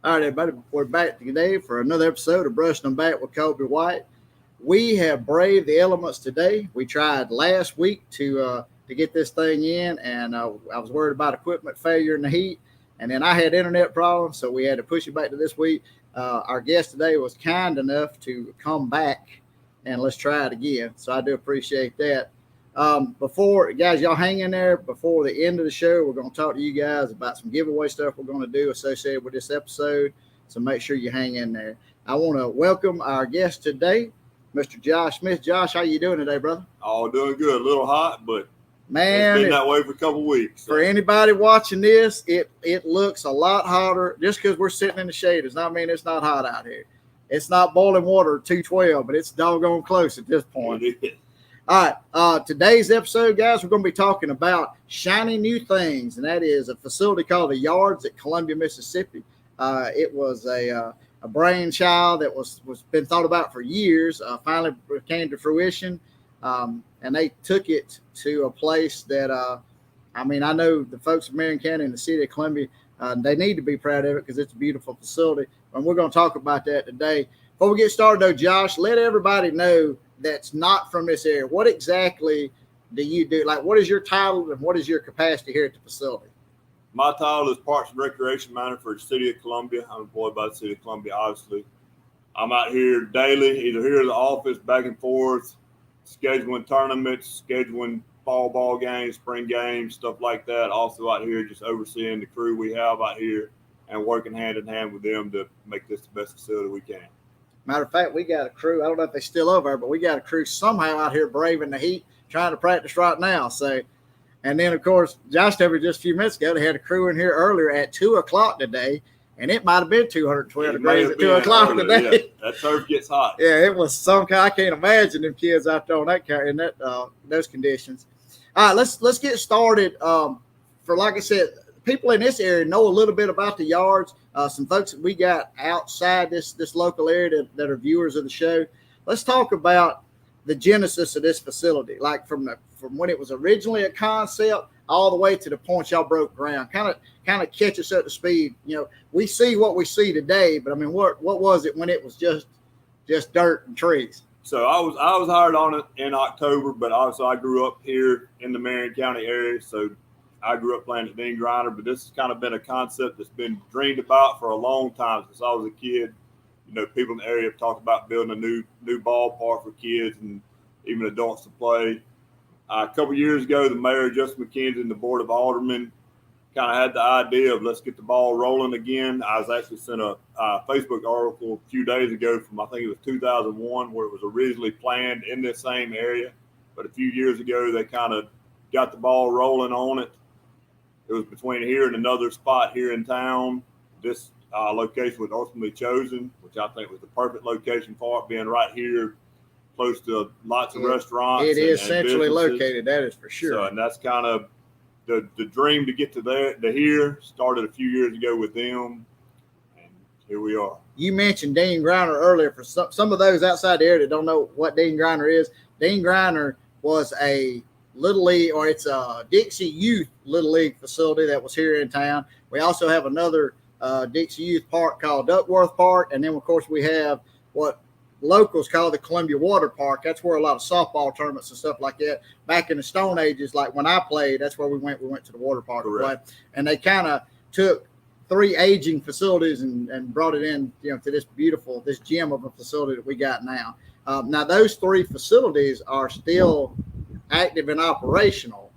All right, everybody, we're back today for another episode of Brushing Them Back with Colby White. We have braved the elements today. We tried last week to get this thing in, and I was worried about equipment failure in the heat, and then I had internet problems, so we had to push it back to this week. Our guest today was kind enough to come back, and let's try it again. So I do appreciate that. Before, guys, y'all hang in there. Before the end of the show, we're going to talk to you guys about some giveaway stuff we're going to do associated with this episode. So make sure you hang in there. I want to welcome our guest today, Mr. Josh Smith. Josh, how you doing today, brother? Oh, doing good. A little hot, but man, it's been that way for a couple of weeks. So. For anybody watching this, it looks a lot hotter. Just because we're sitting in the shade does not mean it's not hot out here. It's not boiling water 212, but it's doggone close at this point. It is. All right, today's episode, guys, we're going to be talking about shiny new things, and that is a facility called the Yards at Columbia, Mississippi. It was a brainchild that was been thought about for years. Finally came to fruition, and they took it to a place that, I know the folks of Marion County and the city of Columbia, they need to be proud of it because it's a beautiful facility, and we're going to talk about that today. Before we get started, though, Josh, let everybody know that's not from this area. What exactly do you do? Like, what is your title and what is your capacity here at the facility? My title is Parks and Recreation Manager for the City of Columbia. I'm employed by the City of Columbia, obviously. I'm out here daily, either here at the office, back and forth, scheduling tournaments, scheduling fall ball games, spring games, stuff like that. Also out here just overseeing the crew we have out here and working hand in hand with them to make this the best facility we can. Matter of fact, we got a crew. I don't know if they're still over there, but we got a crew somehow out here braving the heat, trying to practice right now. So, and then, of course, Josh told me just a few minutes ago, they had a crew in here earlier at 2 o'clock today, and it might have been 212 degrees at 2 o'clock today. Yeah, that turf gets hot. Yeah, it was some kind. I can't imagine them kids out there on that in that those conditions. All right, let's get started. For like I said, people in this area know a little bit about the Yards. Some folks that we got outside this local area that are viewers of the show. Let's talk about the genesis of this facility, like from when it was originally a concept all the way to the point y'all broke ground. Kind of catch us up to speed. You know, we see what we see today, but I mean, what was it when it was just dirt and trees? So I was hired on it in October, but also I grew up here in the Marion County area, so I grew up playing at Dean Grinder, but this has kind of been a concept that's been dreamed about for a long time since I was a kid. You know, people in the area have talked about building a new ballpark for kids and even adults to play. A couple of years ago, the mayor, Justin McKenzie, and the board of aldermen kind of had the idea of let's get the ball rolling again. I was actually sent a Facebook article a few days ago from, I think it was 2001, where it was originally planned in this same area. But a few years ago, they kind of got the ball rolling on it. It was between here and another spot here in town. This location was ultimately chosen, which I think was the perfect location for it, being right here, close to lots of restaurants. It is centrally located, that is for sure. So, and that's kind of the dream to get to here. Started a few years ago with them, and here we are. You mentioned Dean Grinder earlier. For some of those outside the area that don't know what Dean Grinder is, Dean Grinder was a Little League, or it's a Dixie Youth Little League facility that was here in town. We also have another Dixie Youth Park called Duckworth Park, and then of course we have what locals call the Columbia Water Park. That's where a lot of softball tournaments and stuff like that. Back in the Stone Ages, like when I played, that's where we went. We went to the water park to play, and they kind of took 3 aging facilities and brought it in, to this gem of a facility that we got now. Now those 3 facilities are still active and operational.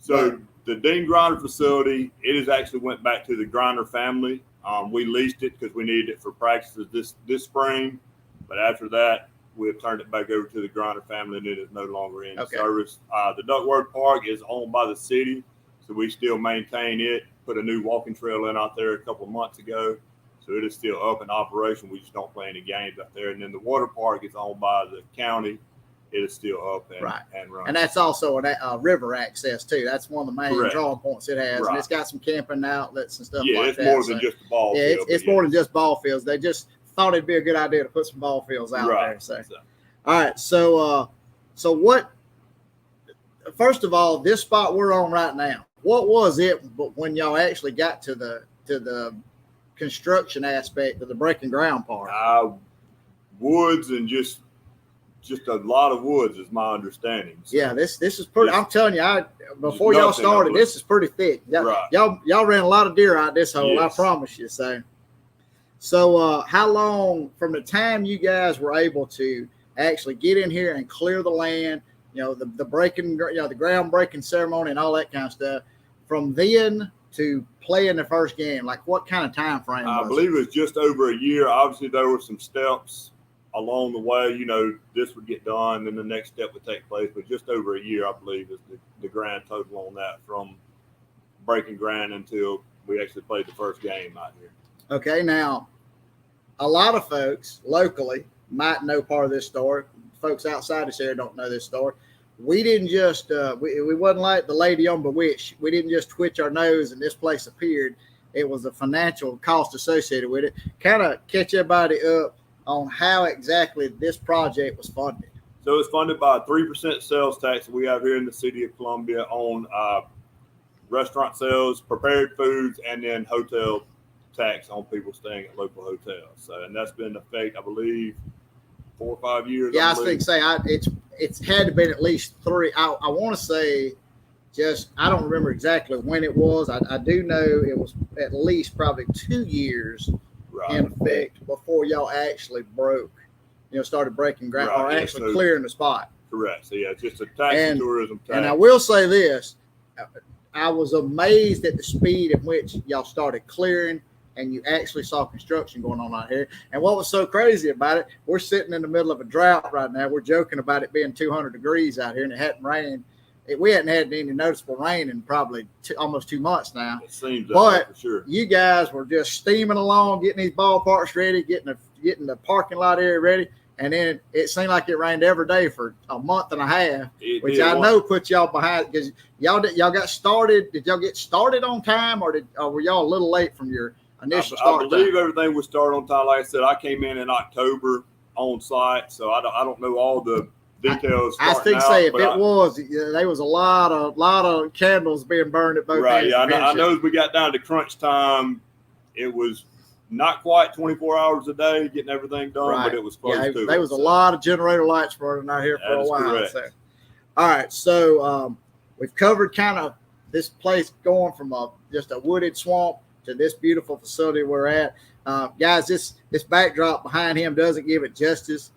So the Dean Grinder facility, it has actually went back to the Grinder family. We leased it because we needed it for practices this spring, but after that we have turned it back over to the Grinder family, and it is no longer in service. The Duckworth Park is owned by the city, so we still maintain it. Put a new walking trail in out there a couple of months ago, so it is still up in operation. We just don't play any games out there. And then the water park is owned by the county. It is still up and running. And that's also a river access, too. That's one of the main drawing points it has. And it's got some camping outlets and stuff like that. Yeah, it's more than just a ball field. It's more than just ball fields. They just thought it'd be a good idea to put some ball fields out there. So. All right, so what – first of all, this spot we're on right now, what was it when y'all actually got to the construction aspect of the breaking ground part? Woods and just a lot of woods is my understanding. So yeah, this is pretty. I'm telling you, before y'all started, this is pretty thick. Y'all ran a lot of deer out this hole. Yes. I promise you. So how long from the time you guys were able to actually get in here and clear the land, the breaking, the groundbreaking ceremony and all that kind of stuff, from then to playing the first game, like what kind of time frame? I believe it was just over a year. Obviously, there were some steps along the way. This would get done, then the next step would take place. But just over a year, I believe, is the grand total on that, from breaking ground until we actually played the first game out here. Okay, now a lot of folks locally might know part of this story. Folks outside this area don't know this story. We didn't just we wasn't like the lady on Bewitched. We didn't just twitch our nose and this place appeared. It was a financial cost associated with it. Kind of catch everybody up on how exactly this project was funded. So it's funded by a 3% sales tax that we have here in the city of Columbia on restaurant sales, prepared foods, and then hotel tax on people staying at local hotels. So, and that's been in effect, I believe, 4 or 5 years. Yeah, I think it's had to be at least 3. I want to say, I don't remember exactly when it was. I do know it was at least probably 2 years in effect before y'all actually started breaking ground or actually clearing the spot. Correct. So yeah, it's just a tax and tourism tax. And I will say this, I was amazed at the speed in which y'all started clearing and you actually saw construction going on out here. And what was so crazy about it, we're sitting in the middle of a drought right now. We're joking about it being 200 degrees out here and it hadn't rained. We hadn't had any noticeable rain in probably almost 2 months now. It seems that way for sure. You guys were just steaming along, getting these ballparks ready, getting the parking lot area ready, and then it seemed like it rained every day for a month and a half, which I know put y'all behind because y'all got started. Did y'all get started on time, or were y'all a little late from your initial start? I believe everything was started on time. Like I said, I came in October on site, so I don't know all the details. I think if it was, there was a lot of candles being burned at both ends. Yeah, I know as we got down to crunch time, it was not quite 24 hours a day getting everything done, but it was close to it. There was a lot of generator lights burning out here for a while. So. All right, so we've covered kind of this place going from just a wooded swamp to this beautiful facility we're at. Guys, this backdrop behind him doesn't give it justice.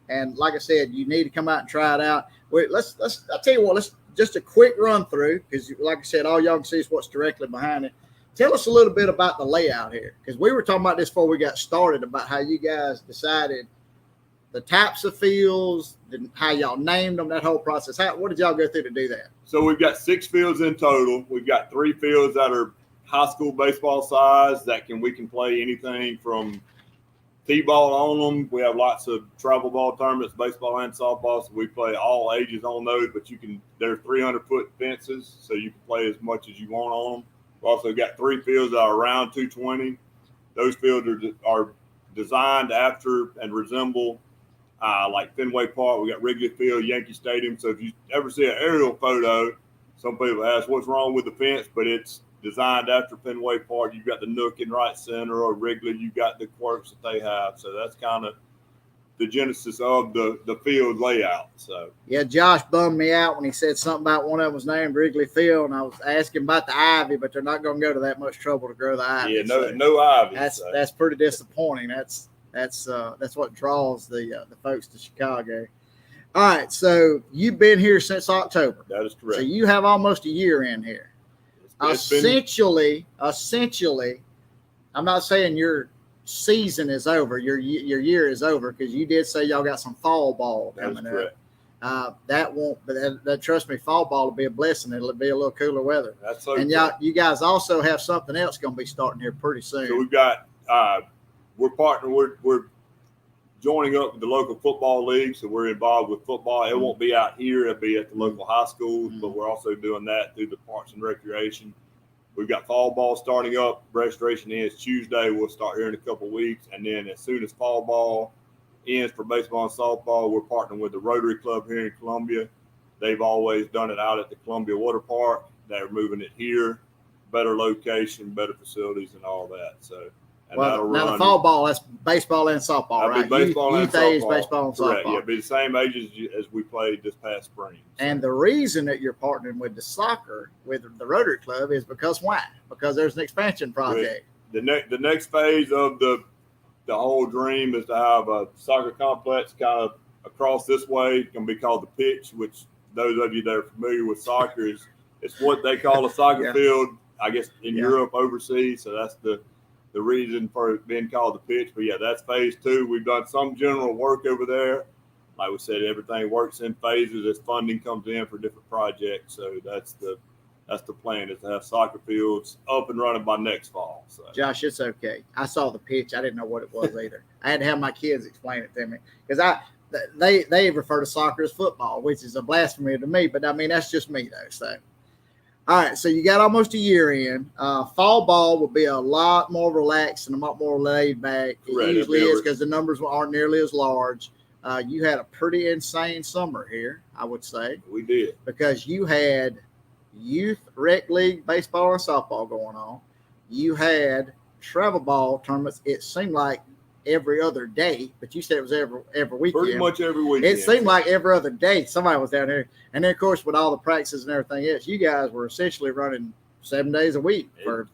And like I said, you need to come out and try it out. I'll tell you what, let's just a quick run through, because like I said, all y'all can see is what's directly behind it. Tell us a little bit about the layout here, because we were talking about this before we got started about how you guys decided the types of fields, how y'all named them, that whole process. What did y'all go through to do that? So we've got 6 fields in total. We've got 3 fields that are high school baseball size we can play anything from T-ball on them. We have lots of travel ball tournaments, baseball and softball, so we play all ages on those, but they're 300-foot fences, so you can play as much as you want on them. We've also got 3 fields that are around 220. Those fields are designed after and resemble like Fenway Park. We got Wrigley Field, Yankee Stadium. So if you ever see an aerial photo, some people ask what's wrong with the fence, but it's designed after Fenway Park. You've got the nook in right center, or Wrigley, you've got the quirks that they have. So that's kind of the genesis of the field layout. So yeah, Josh bummed me out when he said something about one of them was named Wrigley Field, and I was asking about the ivy, but they're not going to go to that much trouble to grow the ivy. Yeah, no ivy. That's pretty disappointing. That's what draws the folks to Chicago. All right, so you've been here since October. That is correct. So you have almost a year in here. Essentially, I'm not saying your season is over, your year is over, because you did say y'all got some fall ball coming up. That won't, but trust me, fall ball will be a blessing. It'll be a little cooler weather. That's so. And you guys also have something else going to be starting here pretty soon. So we've got we're partnering. We're joining up with the local football league, so we're involved with football. It won't be out here; it'll be at the local high schools, but we're also doing that through the Parks and Recreation. We've got fall ball starting up. Registration ends Tuesday. We'll start here in a couple of weeks, and then as soon as fall ball ends for baseball and softball, we're partnering with the Rotary Club here in Columbia. They've always done it out at the Columbia Water Park. They're moving it here. better location, better facilities, and all that. So, and Well, that'll now run. the fall ball, that's baseball and softball, That'll right? be baseball and youth age, softball. baseball and Correct. softball. Yeah, be the same age as we played this past spring. So. And the reason that you're partnering with the soccer, with the Rotary Club, is because why? Because there's an expansion project. The next phase of the whole dream is to have a soccer complex kind of across this way. It's going to be called the pitch, which those of you that are familiar with soccer it's what they call a soccer field, I guess, in Europe, overseas. So that's the reason for it being called the pitch. But yeah, that's phase 2. We've done some general work over there. Like we said, everything works in phases as funding comes in for different projects. So that's the plan, is to have soccer fields up and running by next fall. So. Josh, it's okay. I saw the pitch. I didn't know what it was either. I had to have my kids explain it to me because they refer to soccer as football, which is a blasphemy to me. But I mean, that's just me though. So, all right. So you got almost a year in. Fall ball will be a lot more relaxed and a lot more laid back. Correct. It usually is because the numbers aren't nearly as large. You had a pretty insane summer here, I would say. We did. Because you had youth rec league baseball and softball going on. You had travel ball tournaments. It seemed like every other day, but you said it was every weekend. Pretty much every weekend. It seemed like every other day somebody was down here. And then, of course, with all the practices and everything else, you guys were essentially running 7 days a week for,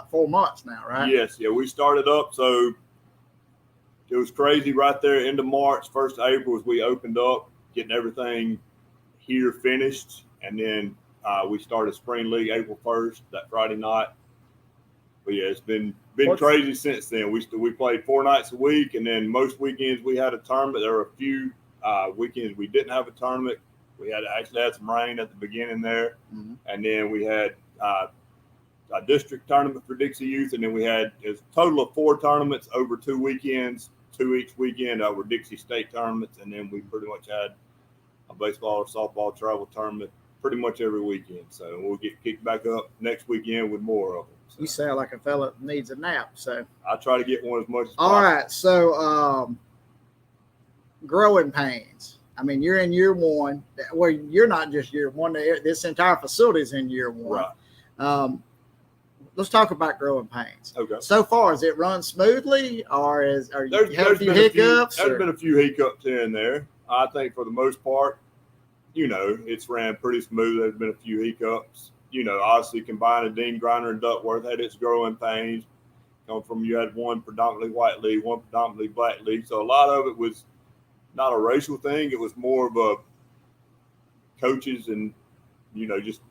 4 months now, right? Yes. Yeah, we started up. So it was crazy right there, end of March, 1st of April, as we opened up, getting everything here finished. And then we started spring league April 1st, that Friday night. But yeah, it's been crazy since then. We played 4 nights a week, and then most weekends we had a tournament. There were a few weekends we didn't have a tournament. We actually had some rain at the beginning there, and then we had a district tournament for Dixie Youth, and then we had a total of 4 tournaments over 2 weekends, 2 each weekend were Dixie State tournaments, and then we pretty much had a baseball or softball travel tournament pretty much every weekend. So we'll get kicked back up next weekend with more of them. So. You sound like a fella that needs a nap. So I try to get one as much as possible. All right. So growing pains. I mean, you're in year 1. Well, you're not just year 1. This entire facility is in year 1. Right. Let's talk about growing pains. Okay. So far, has it run smoothly, or are you having a few hiccups? There's been a few hiccups here and there. I think for the most part, it's ran pretty smooth. There's been a few hiccups. Obviously combining Dean Griner and Duckworth had its growing pains. You had one predominantly white league, one predominantly black league. So a lot of it was not a racial thing. It was more of a coaches and just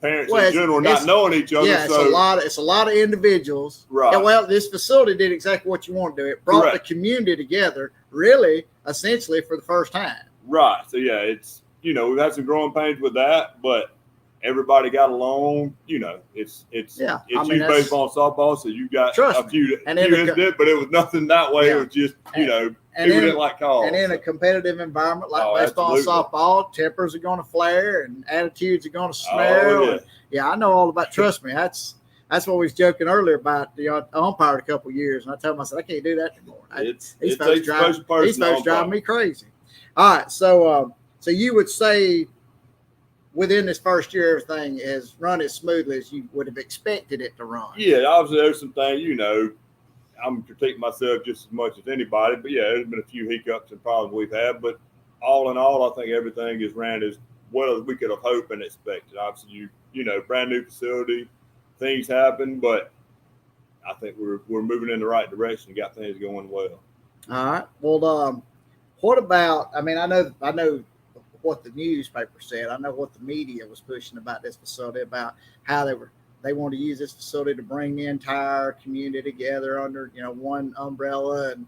parents in general not knowing each other. Yeah, it's a lot of individuals. Right. Yeah, well, this facility did exactly what you want to do. It brought the community together, really, essentially for the first time. Right. So yeah, it's we've had some growing pains with that, but everybody got along. It's youth baseball and softball, so you got a few incidents, but it was nothing that way. Yeah. It was just people didn't like calls. And in a competitive environment like baseball and softball, tempers are going to flare and attitudes are going to snarl. I know all about. Trust me, that's what we was joking earlier about. I umpired a couple of years, and I told myself I can't do that anymore. These folks drive me crazy. All right, so you would say within this first year, everything has run as smoothly as you would have expected it to run. Yeah, obviously there's some things, I'm critiquing myself just as much as anybody, but yeah, there's been a few hiccups and problems we've had, but all in all, I think everything has ran as well as we could have hoped and expected. Obviously, brand new facility, things happen, but I think we're moving in the right direction and got things going well. All right. Well, what about? I mean, I know what the newspaper said. I know what the media was pushing about this facility, about how they want to use this facility to bring the entire community together under one umbrella and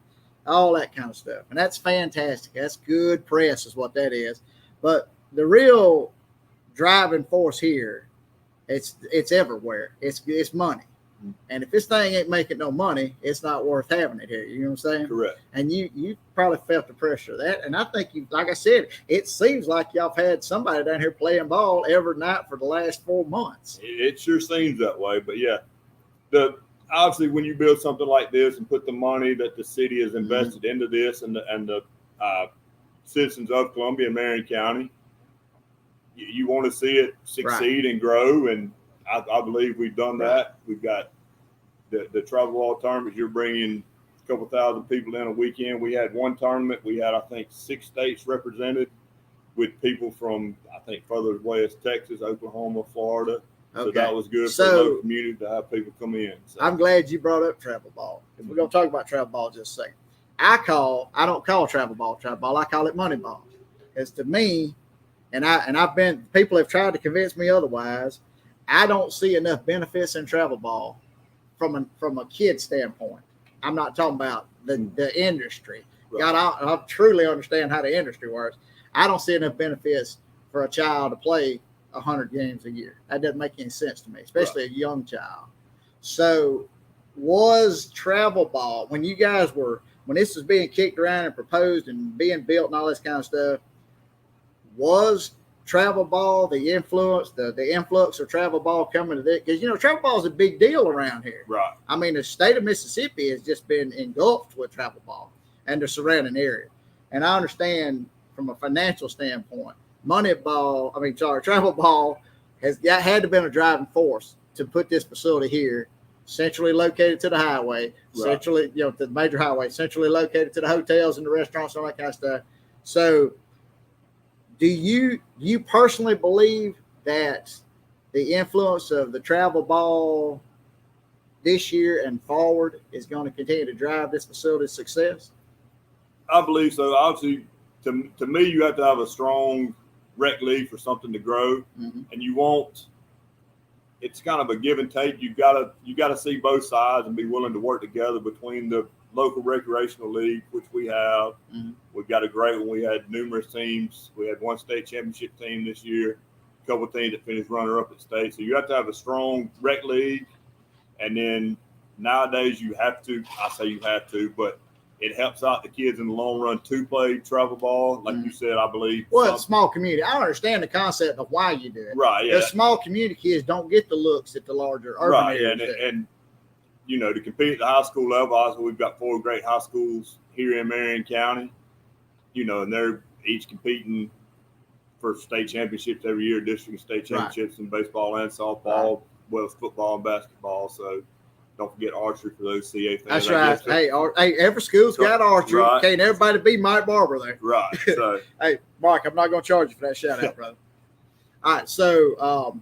all that kind of stuff. And that's fantastic. That's good press is what that is. But the real driving force here, it's everywhere. It's money. And if this thing ain't making no money, it's not worth having it here. You know what I'm saying? Correct. And you probably felt the pressure of that. And I think like I said, it seems like y'all have had somebody down here playing ball every night for the last 4 months. It sure seems that way. But yeah, obviously when you build something like this and put the money that the city has invested into this and the citizens of Columbia and Marion County, you want to see it succeed and grow. And I believe we've done that. We've got the travel ball tournaments. You're bringing a couple thousand people in a weekend. We had one tournament. We had, I think, 6 states represented with people from, I think, further away as Texas, Oklahoma, Florida. So that was good for the local community to have people come in. So. I'm glad you brought up travel ball. If we're going to talk about travel ball just a second. I don't call travel ball. I call it money ball. Because to me, people have tried to convince me otherwise. I don't see enough benefits in travel ball from a kid standpoint. I'm not talking about the industry. Right. God, I truly understand how the industry works. I don't see enough benefits for a child to play 100 games a year. That doesn't make any sense to me, especially a young child. So was travel ball, when this was being kicked around and proposed and being built and all this kind of stuff, was travel ball the influence, the influx of travel ball coming to this? Because, travel ball is a big deal around here. Right. I mean, the state of Mississippi has just been engulfed with travel ball and the surrounding area. And I understand from a financial standpoint, travel ball had to been a driving force to put this facility here, centrally located to the highway, centrally, to the major highway, centrally located to the hotels and the restaurants and all that kind of stuff. So do you personally believe that the influence of the travel ball this year and forward is going to continue to drive this facility's success? I believe so. Obviously, to me, you have to have a strong rec league for something to grow, and it's kind of a give and take. You gotta see both sides and be willing to work together between the local recreational league, which we have. We've got a great one. We had numerous teams. We had one state championship team this year, a couple of teams that finished runner-up at state. So you have to have a strong rec league, and then nowadays you have to. I say you have to, but it helps out the kids in the long run to play travel ball, like you said. I believe. Well, it's small community. I understand the concept of why you do it. Right. Yeah. The small community kids don't get the looks that the larger urban areas do. And to compete at the high school level, obviously we've got 4 great high schools here in Marion County. And they're each competing for state championships every year, district and state championships in baseball and softball, well as football and basketball. So don't forget archery for those CA fans. That's right. Hey, every school's got archery. Right. Can't everybody be Mike Barber there? Right. So, hey, Mark, I'm not going to charge you for that shout out, brother. All right. So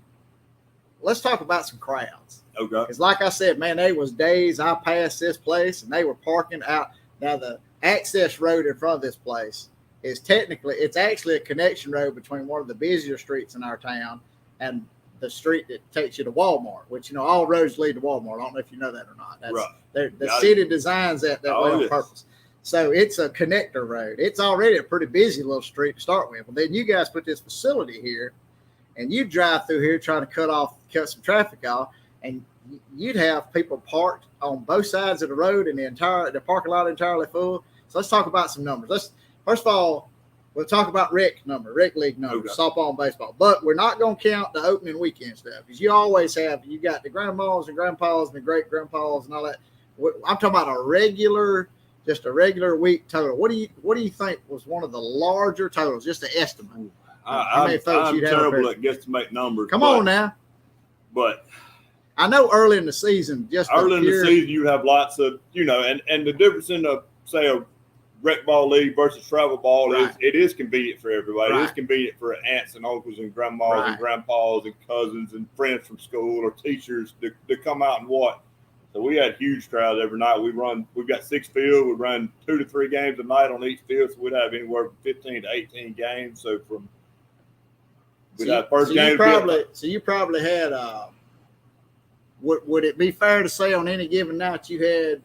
let's talk about some crowds. Okay. Because like I said, man, there was days I passed this place and they were parking out. Now the access road in front of this place it's actually a connection road between one of the busier streets in our town and the street that takes you to Walmart, which, all roads lead to Walmart. I don't know if you know that or not. That's the city designs that way on purpose. So it's a connector road. It's already a pretty busy little street to start with. But then you guys put this facility here and you drive through here trying to cut some traffic off, and you'd have people parked on both sides of the road and the parking lot entirely full. So let's talk about some numbers. First of all, we'll talk about rec league numbers, softball and baseball. But we're not going to count the opening weekend stuff, because you got the grandmas and grandpas and the great grandpas and all that. I'm talking about a regular week total. What do you think was one of the larger totals? Just an estimate. I'm terrible at guesstimate numbers. Come on now. But I know early in the season, the season you have lots of, and the difference in a rec ball league versus travel ball is convenient for everybody. Right. It is convenient for aunts and uncles and grandmas and grandpas and cousins and friends from school or teachers to come out and watch. So we had huge crowds every night. We've got 6 fields. We run 2 to 3 games a night on each field. So we'd have anywhere from 15 to 18 games. So you probably had would it be fair to say on any given night you had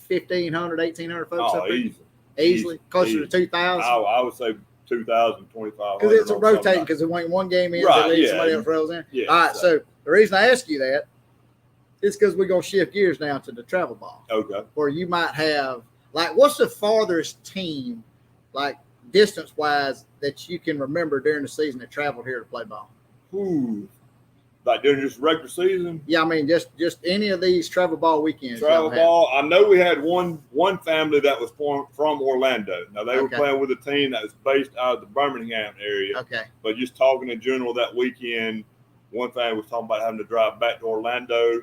1,500, 1,800 folks up there? Easily, closer to 2,000. I would say 2,000, 2,500. Because it's rotating, because when one game ends, somebody else rolls in. Yeah, all right, so the reason I ask you that is because we're going to shift gears now to the travel ball. Okay. Where you might have, what's the farthest team, distance-wise, that you can remember during the season that traveled here to play ball? Like during just regular season? Yeah, I mean, just any of these travel ball weekends. Travel ball. I know we had one family that was from Orlando. Now, they were playing with a team that was based out of the Birmingham area. Okay. But just talking in general that weekend, One thing was talking about having to drive back to Orlando.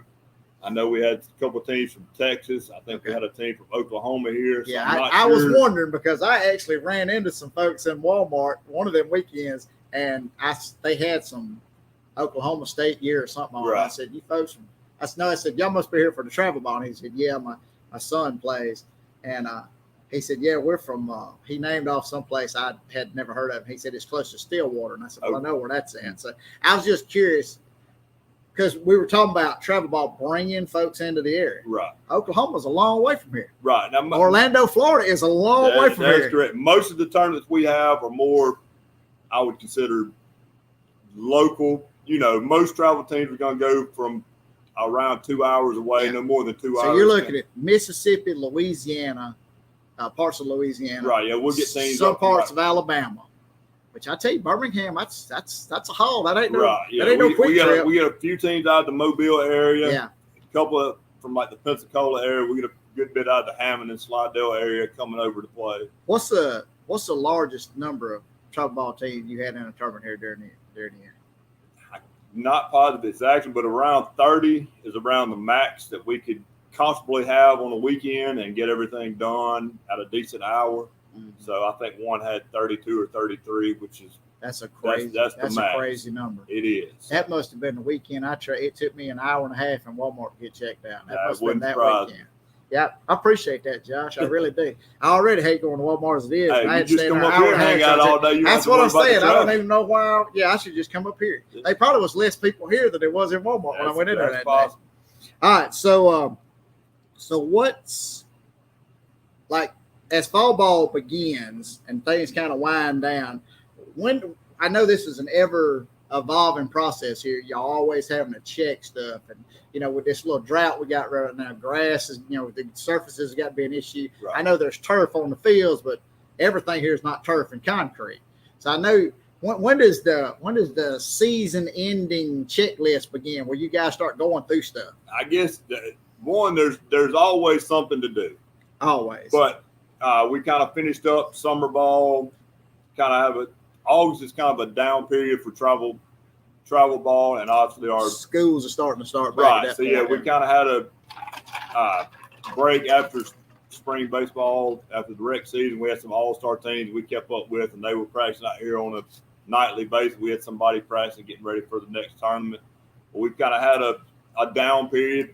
I know we had a couple of teams from Texas. I think we had a team from Oklahoma here. So yeah, I was wondering because I actually ran into some folks in Walmart one of them weekends, and they had some Oklahoma State gear or something on. Right. I said, "You folks from?" I said, "Y'all must be here for the travel ball." And he said, "Yeah, my son plays." And he said, "Yeah, we're from." He named off someplace I had never heard of. He said it's close to Stillwater, and I said, "Well, I know where that's at." So I was just curious. Because we were talking about travel ball bringing folks into the area. Right. Oklahoma's a long way from here. Right. Now, Orlando, Florida is a long way from here. That's correct. Most of the tournaments we have are more, I would consider, local. Most travel teams are going to go from around 2 hours away, no more than 2 hours. So you're looking at Mississippi, Louisiana, parts of Louisiana. Right. Yeah, we'll get things. Some parts of Alabama. Which I tell you, Birmingham, that's a haul. That ain't no, right. Yeah. That ain't no quick trip. We get a few teams out of the Mobile area. Yeah. A couple of from like the Pensacola area. We get a good bit out of the Hammond and Slidell area coming over to play. What's the largest number of travel ball teams you had in a tournament here during the year? I'm not positive exactly, but around 30 is around the max that we could comfortably have on a weekend and get everything done at a decent hour. Mm-hmm. So I think one had 32 or 33, which is that's a crazy number. It is. That must have been the weekend it took me an hour and a half in Walmart to get checked out. That must have been that weekend. Yeah, I appreciate that, Josh. I really do. I already hate going to Walmart as it is. Hey, I had you just come up here and hang out all day. That's what I'm saying. I don't even know why. I should just come up here. They probably was less people here than there was in Walmart when I went in there that day. All right, so what's like as fall ball begins and things kind of wind down? When I know this is an ever evolving process here, y'all always having to check stuff, and with this little drought we got right now, grass is the surfaces got to be an issue. Right. I know there's turf on the fields, but everything here is not turf and concrete. So I know when does the season ending checklist begin, where you guys start going through stuff? I guess there's always something to do. Always, but we kind of finished up summer ball. Kind of have August is kind of a down period for travel ball, and obviously our schools are starting to start back. Right. So we kind of had a break after spring baseball, after the rec season. We had some all-star teams we kept up with, and they were practicing out here on a nightly basis. We had somebody practicing, getting ready for the next tournament. But we've kind of had a down period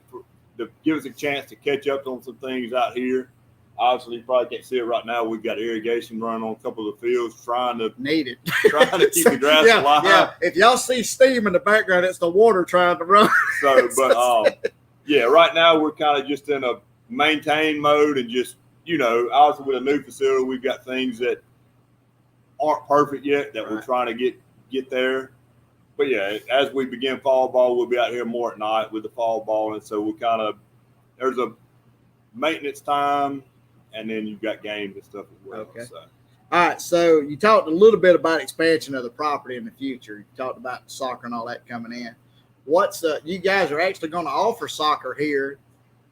to give us a chance to catch up on some things out here. Obviously, you probably can't see it right now. We've got irrigation running on a couple of the fields, trying to keep the grass alive. Yeah, if y'all see steam in the background, it's the water trying to run. So, but right now we're kind of just in a maintain mode, and just obviously with a new facility, we've got things that aren't perfect yet that we're trying to get there. But as we begin fall ball, we'll be out here more at night with the fall ball, and so there's a maintenance time. And then you've got games and stuff as well. Okay. All right. So you talked a little bit about expansion of the property in the future. You talked about soccer and all that coming in. You guys are actually going to offer soccer here,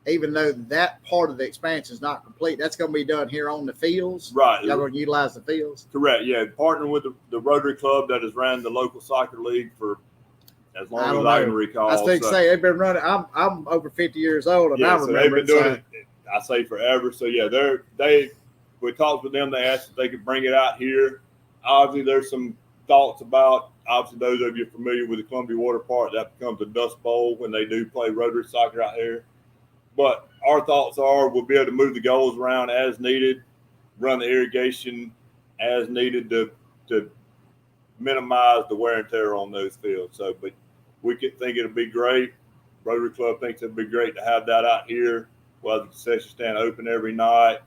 even though that part of the expansion is not complete. That's going to be done here on the fields. Right. Y'all going to utilize the fields. Correct. Yeah. Partnering with the Rotary Club that has ran the local soccer league for as long as I can recall. I was going to say they've been running. I'm over 50 years old, and I remember they've been doing it. I say forever. So we talked with them. They asked if they could bring it out here. Obviously, there's some thoughts about. Obviously, those of you familiar with the Columbia Water Park, that becomes a dust bowl when they do play Rotary soccer out here. But our thoughts are we'll be able to move the goals around as needed, run the irrigation as needed to minimize the wear and tear on those fields. So, but we could think it'll be great. Rotary Club thinks it'd be great to have that out here. Well, the concession stand open every night.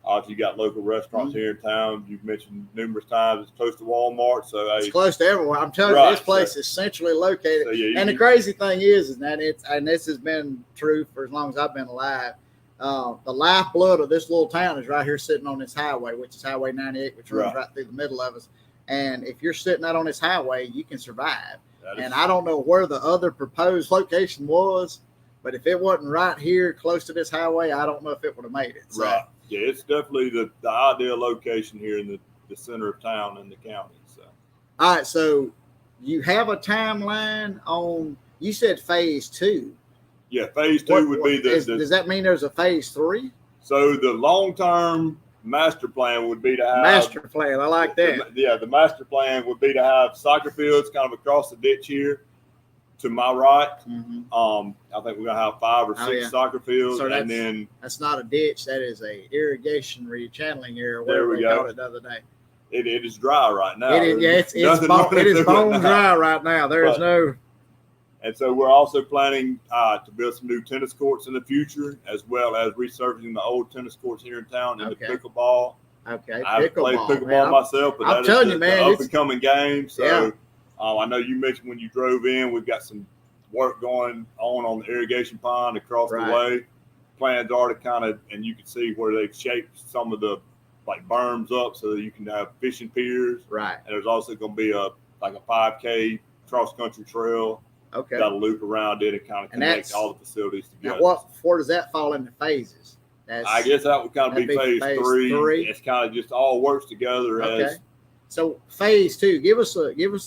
Obviously, you got local restaurants here in town. You've mentioned numerous times it's close to Walmart, so it's close to everywhere. I'm telling you, this place is centrally located. So, and the crazy thing is that this has been true for as long as I've been alive. The lifeblood of this little town is right here sitting on this highway, which is Highway 98, which runs right through the middle of us. And if you're sitting out on this highway, you can survive. And I don't know where the other proposed location was. But if it wasn't right here close to this highway, I don't know if it would have made it. So. Right. Yeah, it's definitely the ideal location here in the center of town and the county. So. All right. So you have a timeline on? You said phase 2. Yeah, phase 2 would be does that mean there's a phase 3? So the long-term master plan would be to have master plan. I like that. The master plan would be to have soccer fields kind of across the ditch here to my right. I think we're gonna have 5 or 6 soccer fields, so and then that's not a ditch. That is a irrigation rechanneling area. There we go. Called it the other day. It is dry right now. It is. Yeah, it is bone dry right now. There is no. And so we're also planning to build some new tennis courts in the future, as well as resurfacing the old tennis courts here in town into pickleball. Okay, I haven't played pickleball myself, but I'm telling you, man, the up-and-coming game. So I know you mentioned when you drove in, we've got some work going on the irrigation pond across the way. Plans are to kind of, and you can see where they've shaped some of the like berms up so that you can have fishing piers. Right. And there's also going to be a 5K cross-country trail. Okay. Got a loop around it and kind of connect all the facilities together. Now, where does that fall into phases? I guess that would kind of be phase 3. It's kind of just all works together as. So phase 2, give us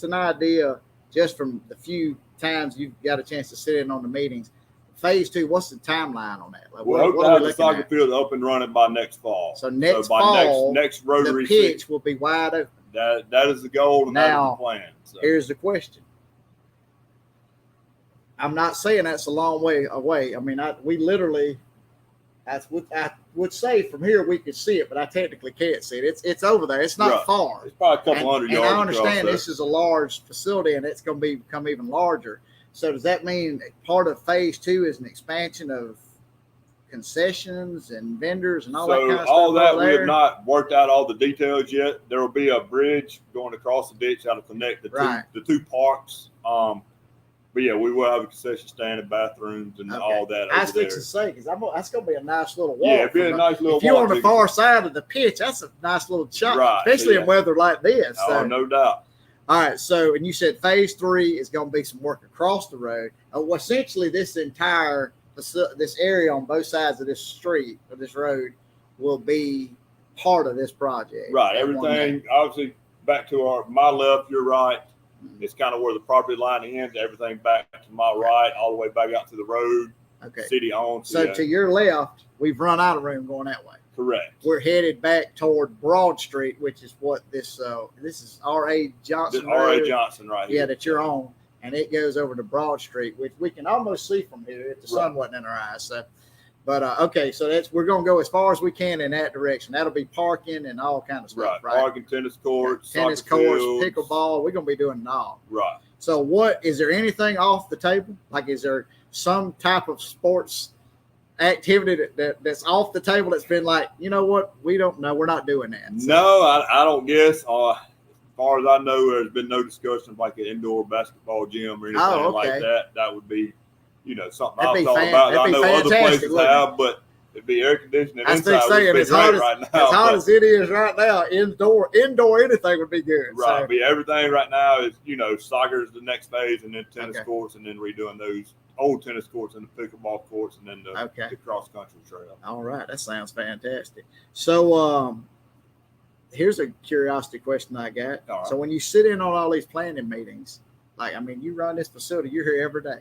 an idea just from the few times you've got a chance to sit in on the meetings. Phase 2, what's the timeline on that? Like, we hope to have the soccer field up and running by next fall. So fall, next Rotary the pitch will be wide open. That is the goal and that is the plan. So. Here's the question. I'm not saying that's a long way away. I mean, we literally, that's what I would say from here we could see it, but I technically can't see it. It's over there. It's not far. It's probably a couple hundred yards. And I understand this is a large facility and it's going to become even larger. So does that mean part of phase 2 is an expansion of concessions and vendors and all that kind of stuff? So all that, we have not worked out all the details yet. There will be a bridge going across the ditch that'll connect the two parks. But yeah, we will have a concession stand and bathrooms and all that. I was fixing to say, because that's going to be a nice little walk. Yeah, it'd be a nice little walk. If you're on the far side of the pitch, that's a nice little shot, especially in weather like this. Oh, no doubt. All right, so, and you said phase 3 is going to be some work across the road. Essentially, this entire this area on both sides of this street or this road will be part of this project. Right, everything obviously back to my left, your right. It's kind of where the property line ends. Everything back to my right, all the way back out to the road. Okay. City owned. So to your left, we've run out of room going that way. Correct. We're headed back toward Broad Street, which is what this is R.A. Johnson. R.A. Johnson, right here. Yeah, that you're on, and it goes over to Broad Street, which we can almost see from here if the sun wasn't in our eyes. So, but okay, so we're gonna go as far as we can in that direction. That'll be parking and all kind of stuff, right? Parking, tennis courts, pickleball. We're gonna be doing it all. Right. So, is there anything off the table? Like, is there some type of sports activity that's off the table that's been like, you know what, we don't know, we're not doing that? So. No, I don't guess. As far as I know, there's been no discussion of like an indoor basketball gym or anything like that. That would be, something I've thought about. I know other places have, but it'd be air conditioning inside. Would be great right now. As hot as it is right now, indoor anything would be good. Right. So. Be everything right now is, soccer is the next phase, and then tennis courts, and then redoing those old tennis courts and the pickleball courts, and then the cross country trail. All right, that sounds fantastic. So here's a curiosity question I got. Right. So when you sit in on all these planning meetings, like, I mean, you run this facility, you're here every day.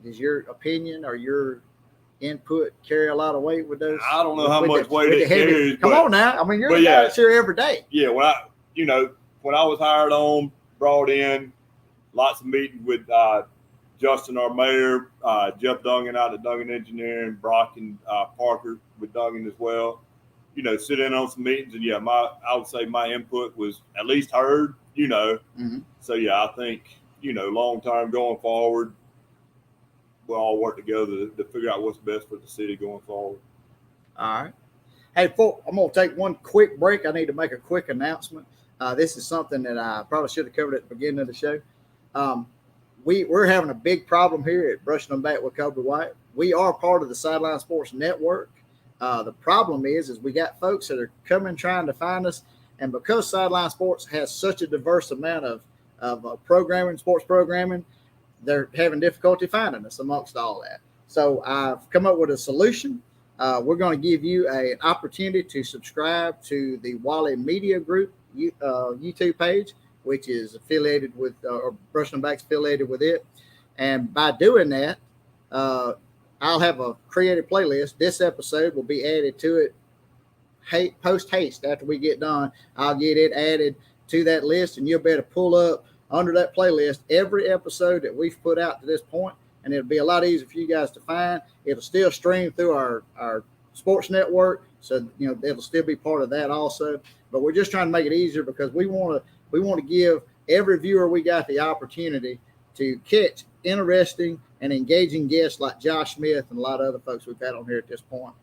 Does your opinion or your input carry a lot of weight with those? I don't know how much weight it carries. Come on now. I mean, you're the guy that's here every day. Yeah, when I was hired on, brought in, lots of meetings with Justin, our mayor, Jeff Dungan out at Dungan Engineering, Brock and Parker with Dungan as well. Sit in on some meetings, and I would say my input was at least heard. So I think long term going forward, we'll all work together to figure out what's best for the city going forward. All right. Hey, folks, I'm going to take one quick break. I need to make a quick announcement. This is something that I probably should have covered at the beginning of the show. We're having a big problem here at Brushing Them Back with Colby White. We are part of the Sideline Sports Network. The problem is we got folks that are coming trying to find us, and because Sideline Sports has such a diverse amount of sports programming, they're having difficulty finding us amongst all that. So I've come up with a solution. We're going to give you an opportunity to subscribe to the Wally Media Group YouTube page. which is affiliated with, or Brushing Back's affiliated with it. And by doing that, I'll have a created playlist. This episode will be added to it post haste after we get done. I'll get it added to that list, and you'll be able to pull up under that playlist every episode that we've put out to this point, and it'll be a lot easier for you guys to find. It'll still stream through our sports network, so it'll still be part of that also. But we're just trying to make it easier because we want to give every viewer we got the opportunity to catch interesting and engaging guests like Josh Smith and a lot of other folks we've had on here at this point.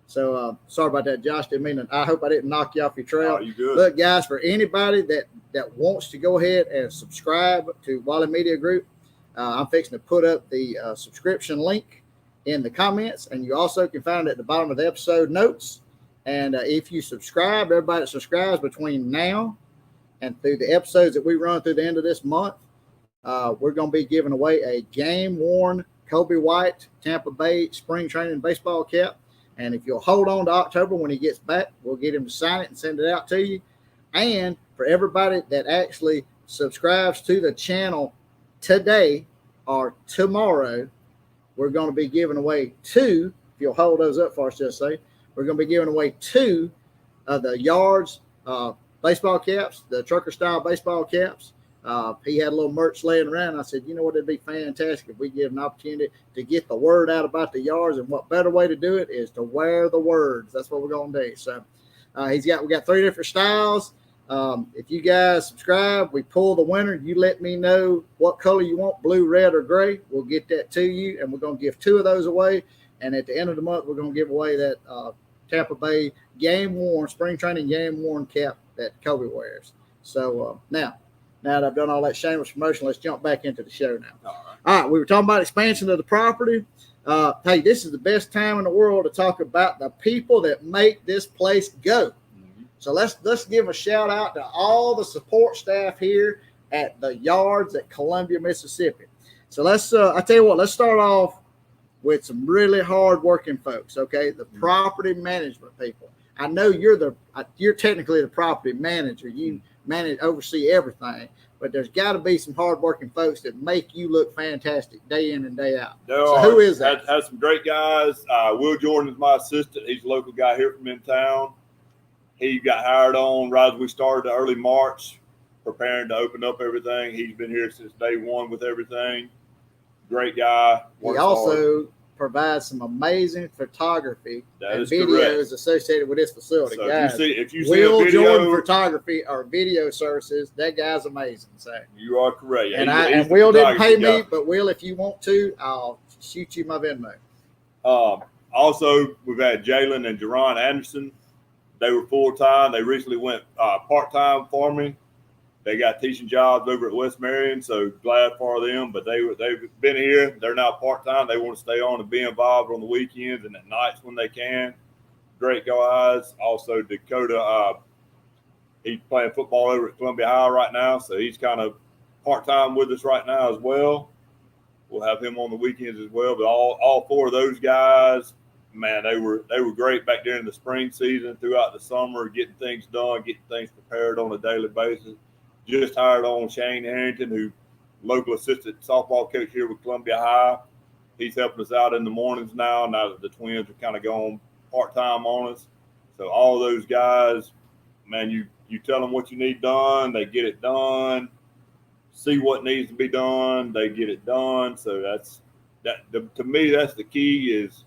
So sorry about that, Josh. I hope I didn't knock you off your trail. Oh, you good. Look, guys, for anybody that wants to go ahead and subscribe to Wally Media Group, I'm fixing to put up the subscription link in the comments, and you also can find it at the bottom of the episode notes. And if you subscribe, everybody that subscribes between now and through the episodes that we run through the end of this month, we're going to be giving away a game-worn Colby White Tampa Bay spring training baseball cap. And if you'll hold on to October when he gets back, we'll get him to sign it and send it out to you. And for everybody that actually subscribes to the channel today or tomorrow, we're going to be giving away two, if you'll hold those up for us, just say, we're going to be giving away two of the Yards baseball caps, the trucker style baseball caps. He had a little merch laying around. I said, you know what, it'd be fantastic if we give an opportunity to get the word out about the Yards, and what better way to do it is to wear the words. That's what we're going to do. So we got 3 different styles. If you guys subscribe, we pull the winner. You let me know what color you want, blue, red, or gray. We'll get that to you, and we're going to give 2 of those away. And at the end of the month, we're going to give away that Tampa Bay game-worn, spring training game-worn cap that Colby wears. So now that I've done all that shameless promotion, let's jump back into the show now. All right, we were talking about expansion of the property. Hey, this is the best time in the world to talk about the people that make this place go. So let's give a shout out to all the support staff here at the Yards at Columbia, Mississippi. So I tell you what, let's start off with some really hard-working folks. Okay, the property management people. I know you're technically the property manager. You oversee everything, but there's got to be some hardworking folks that make you look fantastic day in and day out. Who is that? Has some great guys. Will Jordan is my assistant. He's a local guy here from in town. He got hired on right as we started early March, preparing to open up everything. He's been here since day one with everything. Great guy. He also provides some amazing photography and videos associated with this facility. So guys, if you see Will a video, Jordan photography or video services, that guy's amazing. So you are correct. And he's Will didn't pay me, but Will, if you want to, I'll shoot you my Venmo. Also, we've had Jalen and Jerron Anderson. They were full-time. They recently went part-time for me. They got teaching jobs over at West Marion, so glad for them. But they've been here. They're now part-time. They want to stay on and be involved on the weekends and at nights when they can. Great guys. Also, Dakota, he's playing football over at Columbia High right now, so he's kind of part-time with us right now as well. We'll have him on the weekends as well. But all 4 of those guys, man, they were great back during the spring season, throughout the summer, getting things done, getting things prepared on a daily basis. Just hired on Shane Harrington, who local assistant softball coach here with Columbia High. He's helping us out in the mornings now that the Twins are kind of going part-time on us. So all those guys, man, you tell them what you need done, they get it done. See what needs to be done, they get it done. So to me, that's the key, is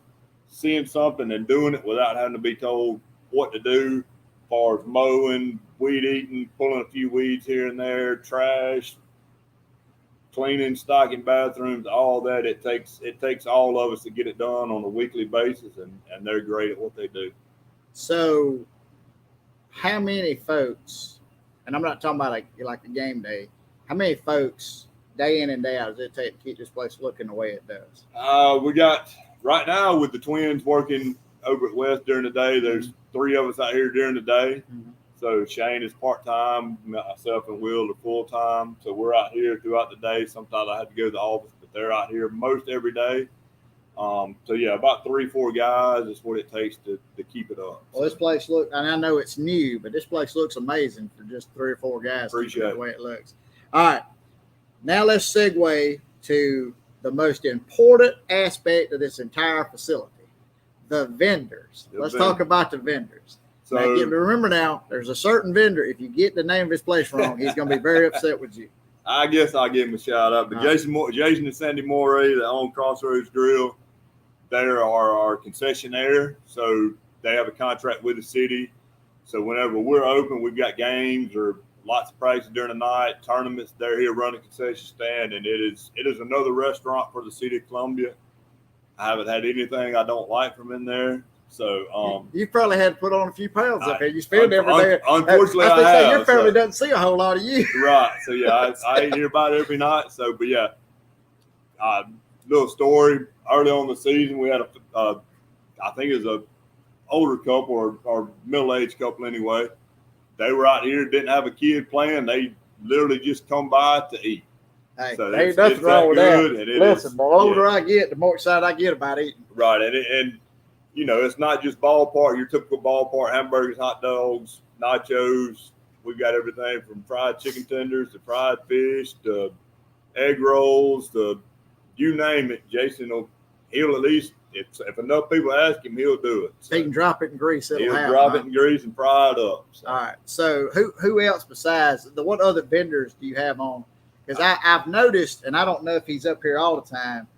seeing something and doing it without having to be told what to do, as far as mowing, weed eating, pulling a few weeds here and there, trash, cleaning, stocking bathrooms, all that. It takes all of us to get it done on a weekly basis, and they're great at what they do. So how many folks, and I'm not talking about like a game day, how many folks day in and day out does it take to keep this place looking the way it does? We got, right now with the Twins working over at West during the day, there's 3 of us out here during the day. Mm-hmm. So Shane is part-time, myself and Will are full-time. So we're out here throughout the day. Sometimes I have to go to the office, but they're out here most every day. So yeah, about 3-4 guys is what it takes to keep it up. Well, this place looks, and I know it's new, but this place looks amazing for just 3 or 4 guys. Appreciate the way it looks. All right, now let's segue to the most important aspect of this entire facility: the vendors. Let's talk about the vendors. So remember now, there's a certain vendor. If you get the name of his place wrong, he's going to be very upset with you. I guess I'll give him a shout out. But Jason and Sandy Morey, that own Crossroads Grill, they are our concessionaire. So they have a contract with the city. So whenever we're open, we've got games or lots of practice during the night, tournaments. They're here running concession stand, and it is another restaurant for the city of Columbia. I haven't had anything I don't like from in there. So you probably had to put on a few pounds up here. You spend every day. Unfortunately, I have. Your family doesn't see a whole lot of you. Right. So yeah, I eat here about every night. So, but yeah, little story. Early on in the season, we had I think it was a older couple or middle-aged couple anyway. They were out here, didn't have a kid playing. They literally just come by to eat. Hey, so ain't nothing wrong with that. Listen, the older I get, the more excited I get about eating. Right, and you know, it's not just ballpark, your typical ballpark hamburgers, hot dogs, nachos. We've got everything from fried chicken tenders to fried fish to egg rolls to you name it. Jason he'll at least, if enough people ask him, he'll do it. So he can drop it in grease. He'll drop it in grease and fry it up. So. All right. So who else besides what other vendors do you have on? Because I've noticed, and I don't know if he's up here all the time.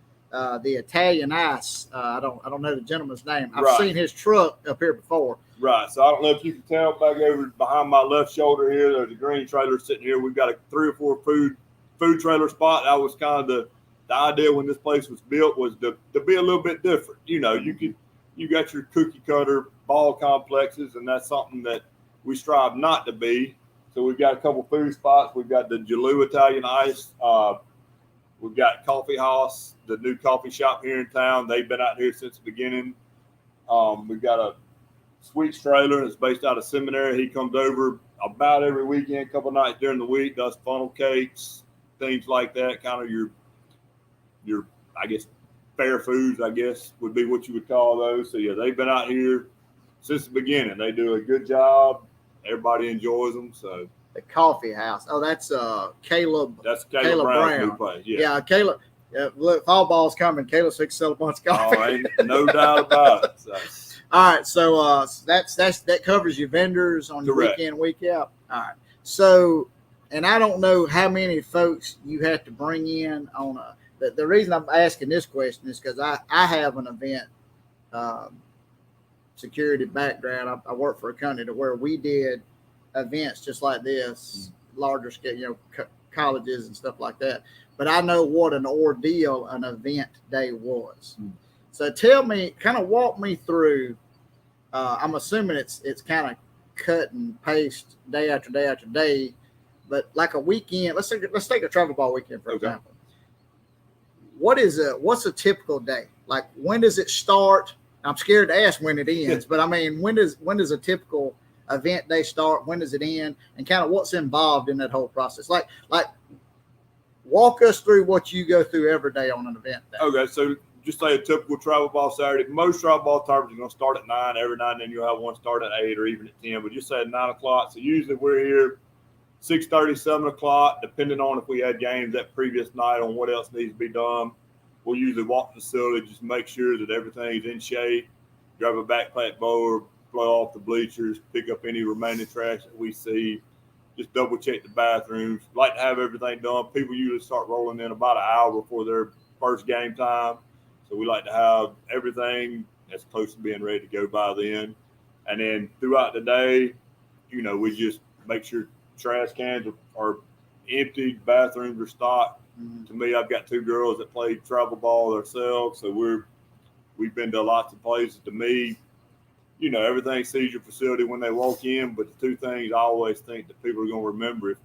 The Italian Ice. I don't know the gentleman's name. I've seen his truck up here before. Right. So I don't know if you can tell back over behind my left shoulder here. There's a green trailer sitting here. We've got a 3 or 4 food trailer spot. That was kind of the idea when this place was built, was to be a little bit different. You know, you got your cookie cutter ball complexes, and that's something that we strive not to be. So we've got a couple food spots. We've got the Jalou Italian Ice. We've got Coffee House, the new coffee shop here in town. They've been out here since the beginning. We've got a sweets trailer that's based out of Seminary. He comes over about every weekend, a couple nights during the week, does funnel cakes, things like that. Kind of your I guess fair foods, I guess would be what you would call those. So yeah, they've been out here since the beginning. They do a good job. Everybody enjoys them. So the Coffee House. Oh, that's Caleb. That's Caleb Brown's new place. Yeah, Caleb. Look, fall ball's coming. Caleb's fixing to sell a bunch of coffee. Oh, ain't no doubt about it. So. All right, so that covers your vendors on your weekend, week out. All right, so and I don't know how many folks you have to bring in on a. The reason I'm asking this question is because I have an event security background. I work for a company to where we did events just like this, larger scale, colleges and stuff like that. But I know what an ordeal an event day was. So tell me, kind of walk me through. I'm assuming it's kind of cut and paste day after day after day, but like a weekend. Let's take a travel ball weekend for example. What's a typical day? Like, when does it start? I'm scared to ask when it ends, but I mean, when does a typical event day start? When does it end? And kind of what's involved in that whole process? Like walk us through what you go through every day on an event day. Okay, so just say a typical travel ball Saturday. Most travel ball tournaments are going to start at 9. Every night, and then you'll have one start at 8 or even at 10. But just say at 9 o'clock. So usually we're here 6:30, 7 o'clock, depending on if we had games that previous night on what else needs to be done. We'll usually walk the facility, just make sure that everything's in shape, grab a backpack blower, blow off the bleachers, pick up any remaining trash that we see, just double check the bathrooms. Like to have everything done. People usually start rolling in about an hour before their first game time. So we like to have everything that's close to being ready to go by then. And then throughout the day, we just make sure trash cans are emptied, bathrooms are stocked. To me, I've got 2 girls that play travel ball themselves, so we've been to lots of places. To me, everything sees your facility when they walk in, but the 2 things I always think that people are going to remember: if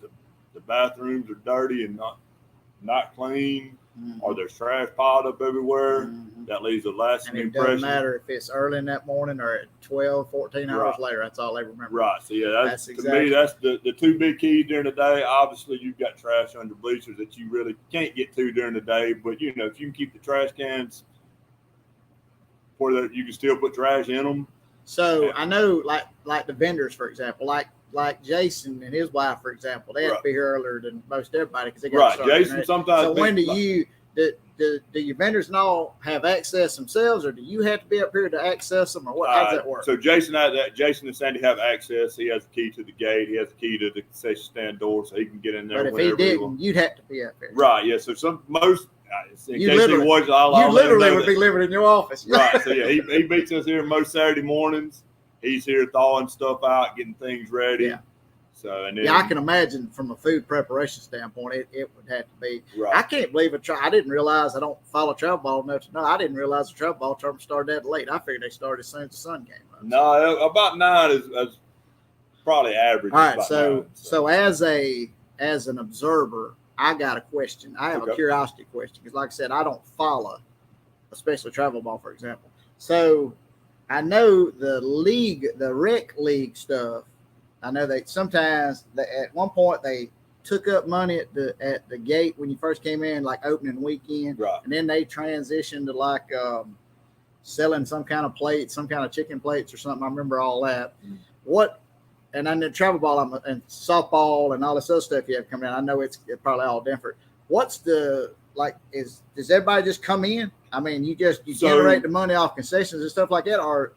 the bathrooms are dirty and not clean, or there's trash piled up everywhere, that leaves a lasting impression. It doesn't matter if it's early in that morning or at 12, 14 hours later. That's all they remember. Right. So, yeah, that's to me, that's the 2 big keys during the day. Obviously, you've got trash under bleachers that you really can't get to during the day. But, if you can keep the trash cans where you can still put trash in them. So I know, like the vendors, for example, like Jason and his wife, for example, they have to be here earlier than most everybody because they got right. Jason sometimes. So when do your vendors and all have access themselves, or do you have to be up here to access them, or what? How does that work? So Jason and Sandy have access. He has the key to the gate. He has the key to the concession stand door, so he can get in there. But if he didn't, you'd have to be up here. Right. Yeah. So most. You literally would be living in your office. Right. So yeah, he meets us here most Saturday mornings. He's here thawing stuff out, getting things ready. Yeah. So and then, I can imagine from a food preparation standpoint, it would have to be. Right. I can't believe it. I didn't realize. I don't follow travel ball enough to know. I didn't realize the travel ball tournament started that late. I figured they started as soon as the sun came up. No, about 9 is probably average. All right. So as an observer, I got a question. I have a curiosity question because, like I said, I don't follow, especially travel ball, for example. So I know the rec league stuff. I know that sometimes at one point they took up money at the gate when you first came in, like opening weekend, right. And then they transitioned to like selling some kind of plates, some kind of chicken plates or something. I remember all that. What? And then the travel ball and softball and all this other stuff you have coming in. I know it's probably all different. What's the does everybody just come in? I mean, you generate the money off concessions and stuff like that, or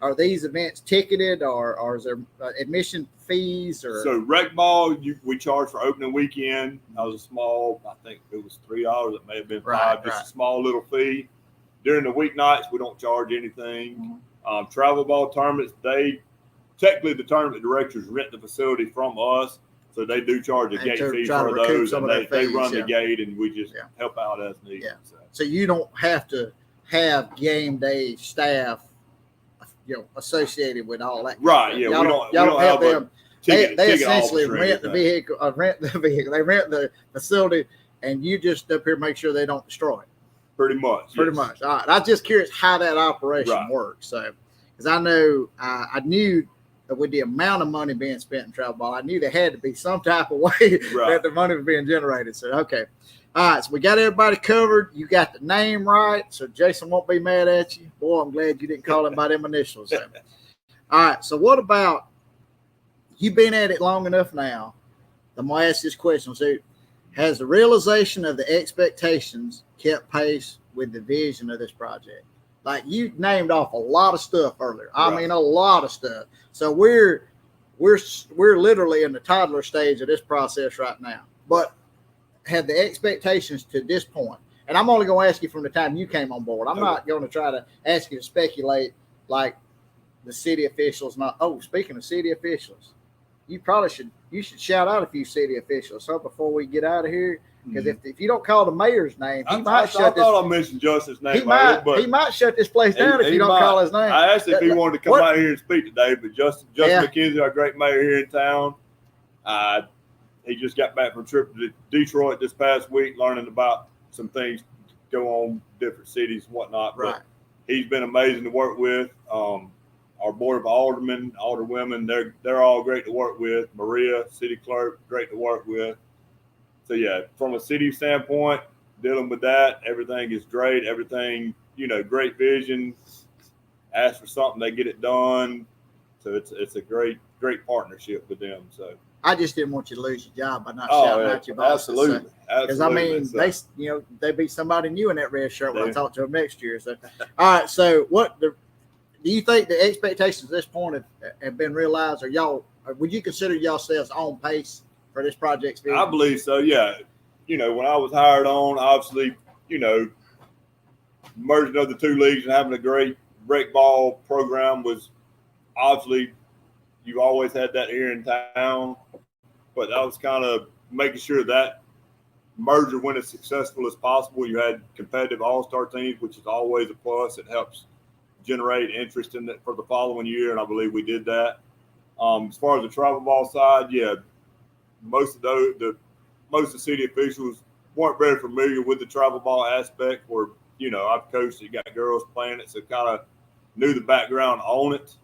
are these events ticketed, or is there admission fees? Or so rec ball, we charge for opening weekend. That was a small, I think it was $3. It may have been $5, just a small little fee. During the weeknights, we don't charge anything. Mm-hmm. Travel ball tournaments, technically the tournament directors rent the facility from us, so they do charge a gate fee for those, and they run the gate, and we just help out as needed. Yeah. So you don't have to have game day staff, associated with all that. Right. Yeah. Y'all don't have them. They essentially rent the vehicle. They rent the facility, and you just up here make sure they don't destroy it. Pretty much. All right. I'm just curious how that operation works. So, because I know I knew that with the amount of money being spent in travel ball, I knew there had to be some type of way that the money was being generated. So, okay. All right, so we got everybody covered. You got the name right, so Jason won't be mad at you. Boy, I'm glad you didn't call him by them initials. All right, so what about you've been at it long enough now? I'm going to ask this question. So, has the realization of the expectations kept pace with the vision of this project? Like you named off a lot of stuff earlier. I mean, a lot of stuff. So we're literally in the toddler stage of this process right now. But had the expectations to this point, and I'm only going to ask you from the time you came on board. I'm not going to try to ask you to speculate like the city officials. Speaking of city officials, you should shout out a few city officials before we get out of here. Because if you don't call the mayor's name, he might shut this. I thought I mentioned Justin's name. He might shut this place down if you don't call his name. I asked if he wanted to come out here and speak today, but Justin McKenzie, our great mayor here in town, he just got back from a trip to Detroit this past week, learning about some things go on in different cities and whatnot. Right. But he's been amazing to work with. Our board of alderwomen, they're all great to work with. Maria, city clerk, great to work with. So yeah, from a city standpoint, dealing with that, everything is great. Everything, great vision. Ask for something, they get it done. So it's a great partnership with them. So I just didn't want you to lose your job by not shouting out your boss. Absolutely. Because I mean, they be somebody new in that red shirt when I talk to them next year. So, all right. So, do you think the expectations at this point have been realized, or would you consider yourselves on pace for this project's vision? I believe so. Yeah. When I was hired on, obviously, merging of the two leagues and having a great rec ball program was obviously. You always had that here in town, but that was kind of making sure that merger went as successful as possible. You had competitive all-star teams, which is always a plus. It helps generate interest in it for the following year, and I believe we did that. As far as the travel ball side, most of the city officials weren't very familiar with the travel ball aspect. Where I've coached, you got girls playing it, so kind of knew the background on it.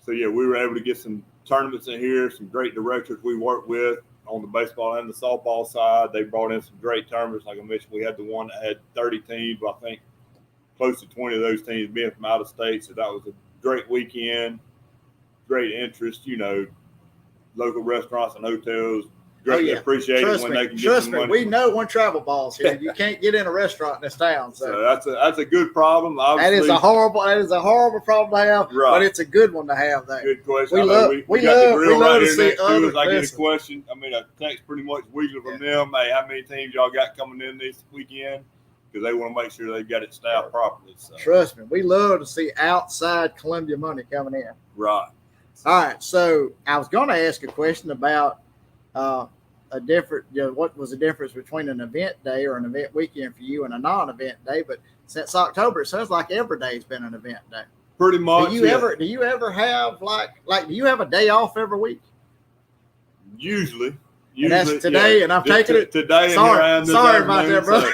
So, we were able to get some tournaments in here, some great directors we worked with on the baseball and the softball side. They brought in some great tournaments. Like I mentioned, we had the one that had 30 teams, but I think close to 20 of those teams being from out of state. So that was a great weekend, great interest, local restaurants and hotels. Greatly appreciated when they can get some money. We know when travel balls here. You can't get in a restaurant in this town. So that's a good problem. Obviously. That is a horrible problem to have, right. But it's a good one to have there. Good question. We got the grill right here next to us. I get a question. I text pretty much weekly from them. Hey, how many teams y'all got coming in this weekend? Because they want to make sure they've got it staffed properly. So. Trust me, we love to see outside Columbia money coming in. Right. All right. So I was going to ask a question about what was the difference between an event day or an event weekend for you and a non-event day? But since October, it sounds like every day's been an event day. Pretty much. Do you ever have do you have a day off every week? Usually. And that's today, and I'm taking it today. Sorry about that, brother.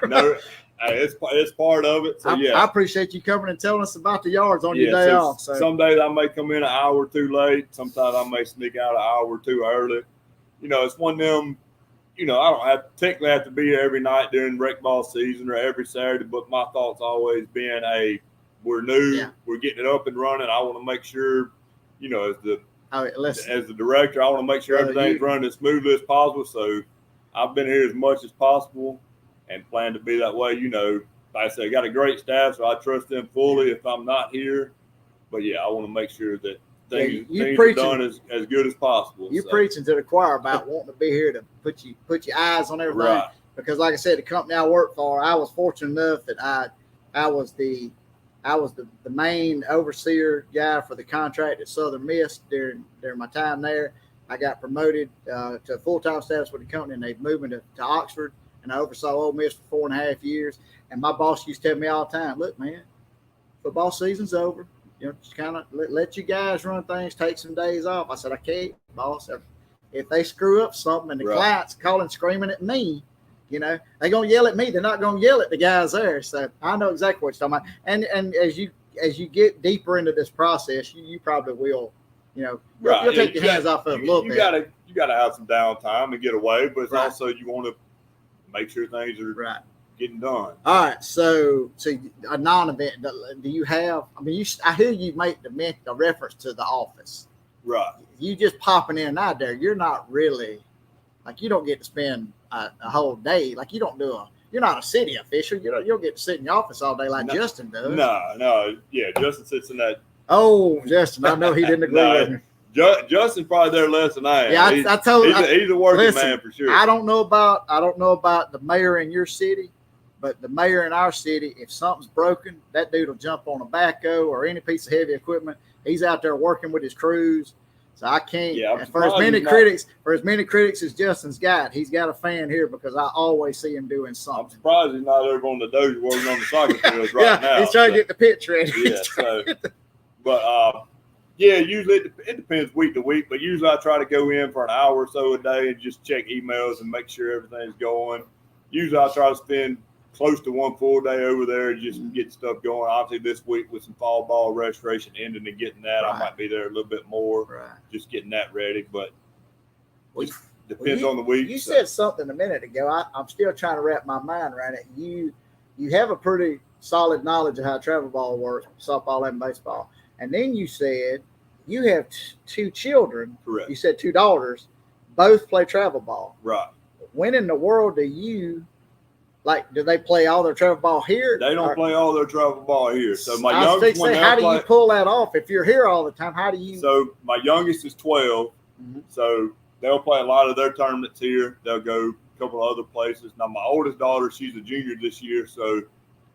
No, it's part of it. So I appreciate you coming and telling us about the yards on your day off. So some days I may come in an hour or two late. Sometimes I may sneak out an hour or two early. It's one of them. I don't technically have to be here every night during rec ball season or every Saturday. But my thought's always been, we're new, we're getting it up and running. I want to make sure, as the director, I want to make sure everything's running as smoothly as possible. So I've been here as much as possible and plan to be that way. Like I said, I got a great staff, so I trust them fully if I'm not here. But I want to make sure that things are done as good as possible. You're preaching to the choir about wanting to be here to put your eyes on everything. Right. Because like I said, the company I work for, I was fortunate enough that I was the main overseer guy for the contract at Southern Miss during my time there. I got promoted to full-time status with the company, and they've moved me to Oxford, and I oversaw Ole Miss for 4.5 years. And my boss used to tell me all the time, look, man, football season's over. Just kind of let you guys run things, take some days off. I said, I can't, boss. If they screw up something and the client's calling, screaming at me, they're going to yell at me. They're not going to yell at the guys there. So I know exactly what you're talking about. And as you get deeper into this process, you probably will, you'll take your hands off of it a little bit. You got to have some downtime and get away, but it's also you want to make sure things are getting done. All right. So a non-event, do you have, I hear you make the reference to the office. Right. You just popping in and out there. You're not really, you don't get to spend a whole day. You're not a city official. You'll get to sit in your office all day Justin does. No. Yeah, Justin sits in that. Oh, Justin, I know he didn't agree with me. Justin's probably there less than I am. Yeah, I told you. He's a working man for sure. I don't know about the mayor in your city, but the mayor in our city, if something's broken, that dude will jump on a backhoe or any piece of heavy equipment. He's out there working with his crews. So I can't. Yeah, for as many critics as Justin's got, he's got a fan here because I always see him doing something. I'm surprised he's not over on the dojo working on the soccer fields right now. He's trying to get the pitch ready. Yeah, usually it depends week to week, but usually I try to go in for an hour or so a day and just check emails and make sure everything's going. Usually I try to spend close to one full day over there and just get stuff going. Obviously this week with some fall ball restoration ending and getting that, I might be there a little bit more, just getting that ready, but it depends on the week. You said something a minute ago. I'm still trying to wrap my mind around it. You have a pretty solid knowledge of how travel ball works, softball and baseball. And then you said you have two children. Correct. You said two daughters, both play travel ball. Right. When in the world do they play all their travel ball here? They don't play all their travel ball here. So my youngest one, how do you pull that off? If you're here all the time, how do you? So my youngest is 12. Mm-hmm. So they'll play a lot of their tournaments here. They'll go a couple of other places. Now my oldest daughter, she's a junior this year, so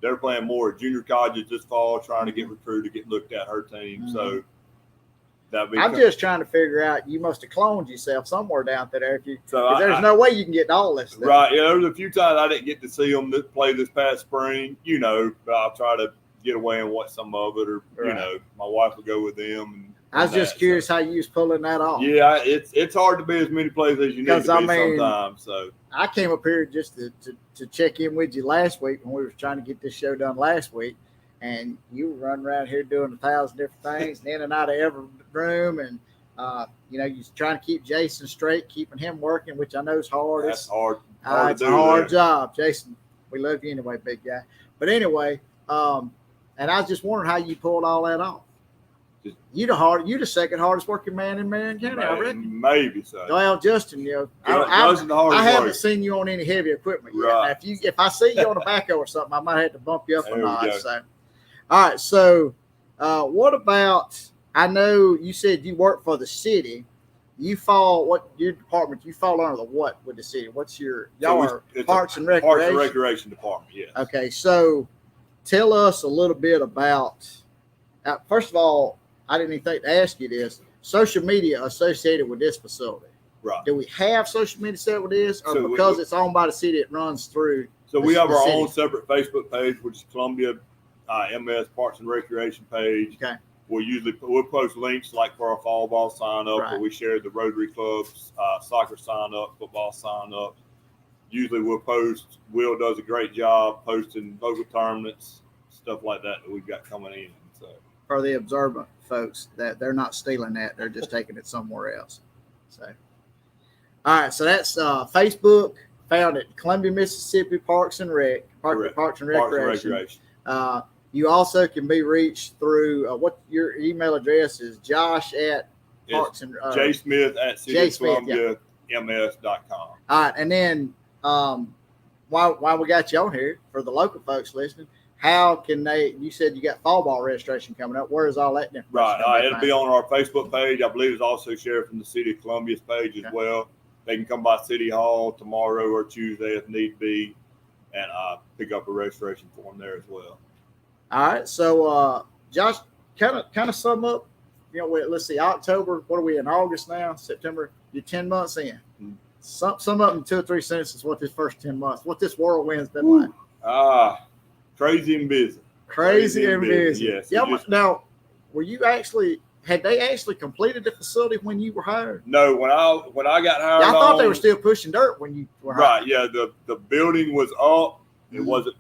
they're playing more at junior colleges this fall, trying to get recruited, get looked at her team. Mm-hmm. So I'm just trying to figure out. You must have cloned yourself somewhere down there. There's no way you can get all this stuff. Right. Yeah, there was a few times I didn't get to see them play this past spring, but I'll try to get away and watch some of it, or, my wife will go with them. I was just curious how you was pulling that off. Yeah, it's hard to be as many places as you need to be sometimes. So I came up here just to check in with you last week when we were trying to get this show done last week. And you were running around here doing 1,000 different things, and in and out of every room. And, you're trying to keep Jason straight, keeping him working, which I know is hard. That's hard. It's a hard job. Jason, we love you anyway, big guy. But anyway, And I was just wondering how you pulled all that off. You the second hardest working man in Marion County, I reckon. Maybe so. Well, Justin, I haven't seen you on any heavy equipment yet. Right. Now, if I see you on a backhoe or something, I might have to bump you up a notch. So, all right. So, what about? I know you said you work for the city. You fall your department? You fall under the what with the city? What's your Parks and Recreation? Parks and Recreation Department. Yes. Okay. So, tell us a little bit about. First of all, I didn't even think to ask you this. Social media associated with this facility. Right. Do we have social media set with this, or because it's owned by the city, it runs through? So we have our own separate Facebook page, which is Columbia MS Parks and Recreation page. Okay. We'll post links like for our fall ball sign up, where we share the Rotary Club's soccer sign up, football sign up. Usually we'll post. Will does a great job posting local tournaments, stuff like that we've got coming in. So for the observant folks, that they're not stealing that, they're just taking it somewhere else. So, all right, so that's Facebook, found at Columbia, Mississippi Parks and Recreation. You also can be reached through what your email address is, Josh at Parks and JSmith at cityofcolumbiams.com. All right, and then while we got you on here for the local folks listening, how can they? You said you got fall ball registration coming up. Where is all that information? Right, it'll be on our Facebook page. I believe it's also shared from the City of Columbia's page as well. They can come by City Hall tomorrow or Tuesday if need be, and pick up a registration form there as well. All right, so Josh, kind of sum up. Let's see, October. What are we in? August now? September. You're 10 months in. Sum up in 2 or 3 sentences what this first 10 months, what this whirlwind's been like. Crazy and busy. Crazy and busy. Yes. Yeah. Now, had they actually completed the facility when you were hired? No, when I got hired, I thought they were still pushing dirt when you were hired. Right. Yeah. The building was up. It wasn't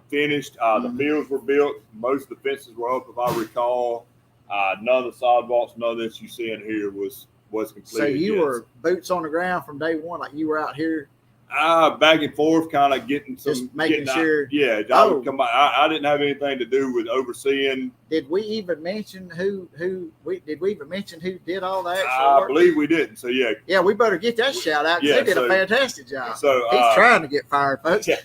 finished. The fields were built. Most of the fences were up, if I recall. None of the sidewalks, none of this you see in here was completed. So you were boots on the ground from day one, like you were out here. Back and forth, kind of getting some, just making sure. Yeah, I would come by. I didn't have anything to do with overseeing. Did we even mention who did all that? I believe we didn't. So yeah. Yeah, we better get that shout out because they did a fantastic job. So he's trying to get fired, folks. Yeah.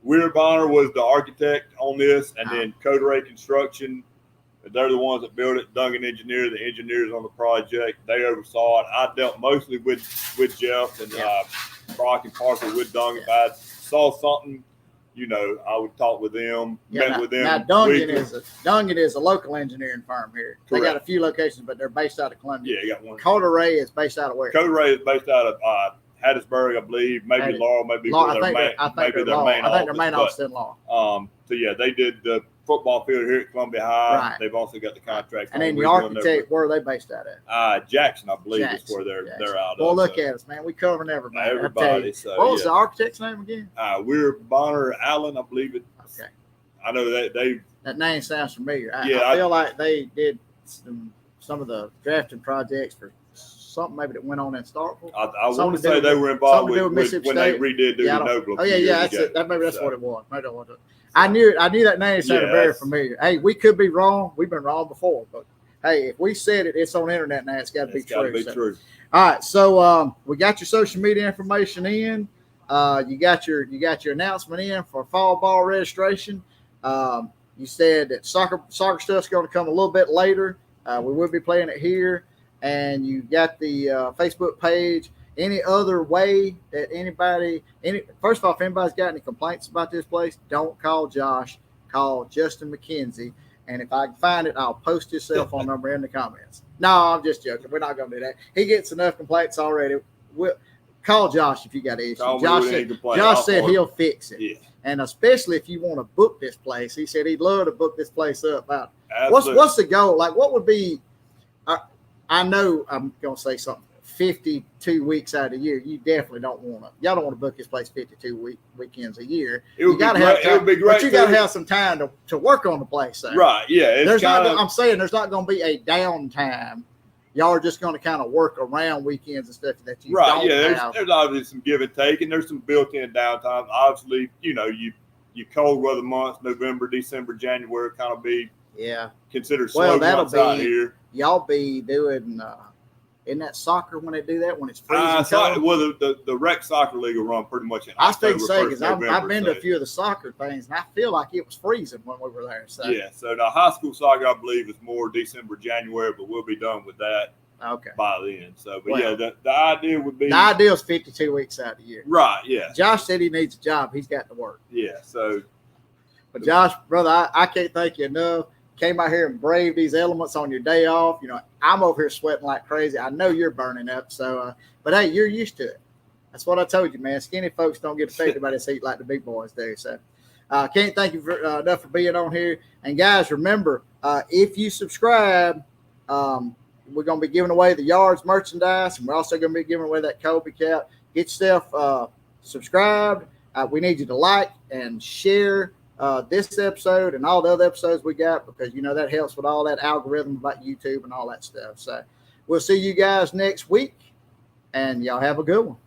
Weir Bonner was the architect on this, and then Coderay Construction. They're the ones that built it. Duncan Engineer, the engineers on the project, they oversaw it. I dealt mostly with Jeff and Brock and Parker with Duncan. If I saw something, I would talk with them, met with them. Now, Duncan is a local engineering firm here. Correct. They got a few locations, but they're based out of Columbia. Yeah, you got one. Coderay is based out of where? Coderay is based out of Hattiesburg, I believe. Maybe Laurel, maybe their main office. I think their main office in Laurel. So yeah, they did the football field here at Columbia High. Right. They've also got the contract. And then the architect, where are they based out at? Jackson, I believe, is where they're out of. Well, look at us, man. We covering everybody. Everybody. So, what was the architect's name again? Weir Bonner Allen, I believe it. Okay. I know that name sounds familiar. I feel like they did some of the drafting projects for something maybe that went on in Starkville. I want to say they were involved with when they redid the Noble. Oh yeah, that's it. Maybe that's what it was. Maybe I knew that name sounded very familiar. Hey, we could be wrong. We've been wrong before, but hey, if we said it, it's on the internet now. It's got to be true. All right, so we got your social media information in. You got your announcement in for fall ball registration. You said that soccer stuff's going to come a little bit later. We will be playing it here, and you got the Facebook page. Any other way that first of all, if anybody's got any complaints about this place, don't call Josh, call Justin McKenzie. And if I can find it, I'll post his cell phone number in the comments. No, I'm just joking. We're not going to do that. He gets enough complaints already. Call Josh if you got issues. Josh said he'll fix it. Yeah. And especially if you want to book this place. He said he'd love to book this place up. What's the goal? Like, what would be, I know I'm going to say something. 52 weeks out of the year, you definitely don't want to. Y'all don't want to book this place 52 weekends a year. It would be great. But you got to have some time to work on the place. So. Right? Yeah. I'm saying there's not going to be a downtime. Y'all are just going to kind of work around weekends and stuff that you don't have. There's obviously some give and take, and there's some built-in downtime. Obviously, you your cold weather months, November, December, January, kind of be considered slow months out here. Y'all be doing isn't that soccer when they do that when it's freezing cold? Well, the rec soccer league will run pretty much in I October, say because I've been to a few of the soccer things and I feel like it was freezing when we were there. So so the high school soccer I believe is more December, January, but we'll be done with that by then. So but the idea would be is 52 weeks out of the year. Right, yeah. Josh said he needs a job, he's got to work. Yeah, so but Josh, brother, I can't thank you enough. Came out here and braved these elements on your day off. You know, I'm over here sweating like crazy. I know you're burning up. So, but hey, you're used to it. That's what I told you, man. Skinny folks don't get affected by this heat like the big boys do. So, can't thank you enough for being on here. And guys, remember, if you subscribe, we're going to be giving away the Yards merchandise, and we're also going to be giving away that Colby cap. Get yourself subscribed. We need you to like and share this episode and all the other episodes we got, because that helps with all that algorithm about YouTube and all that stuff. So we'll see you guys next week, and y'all have a good one.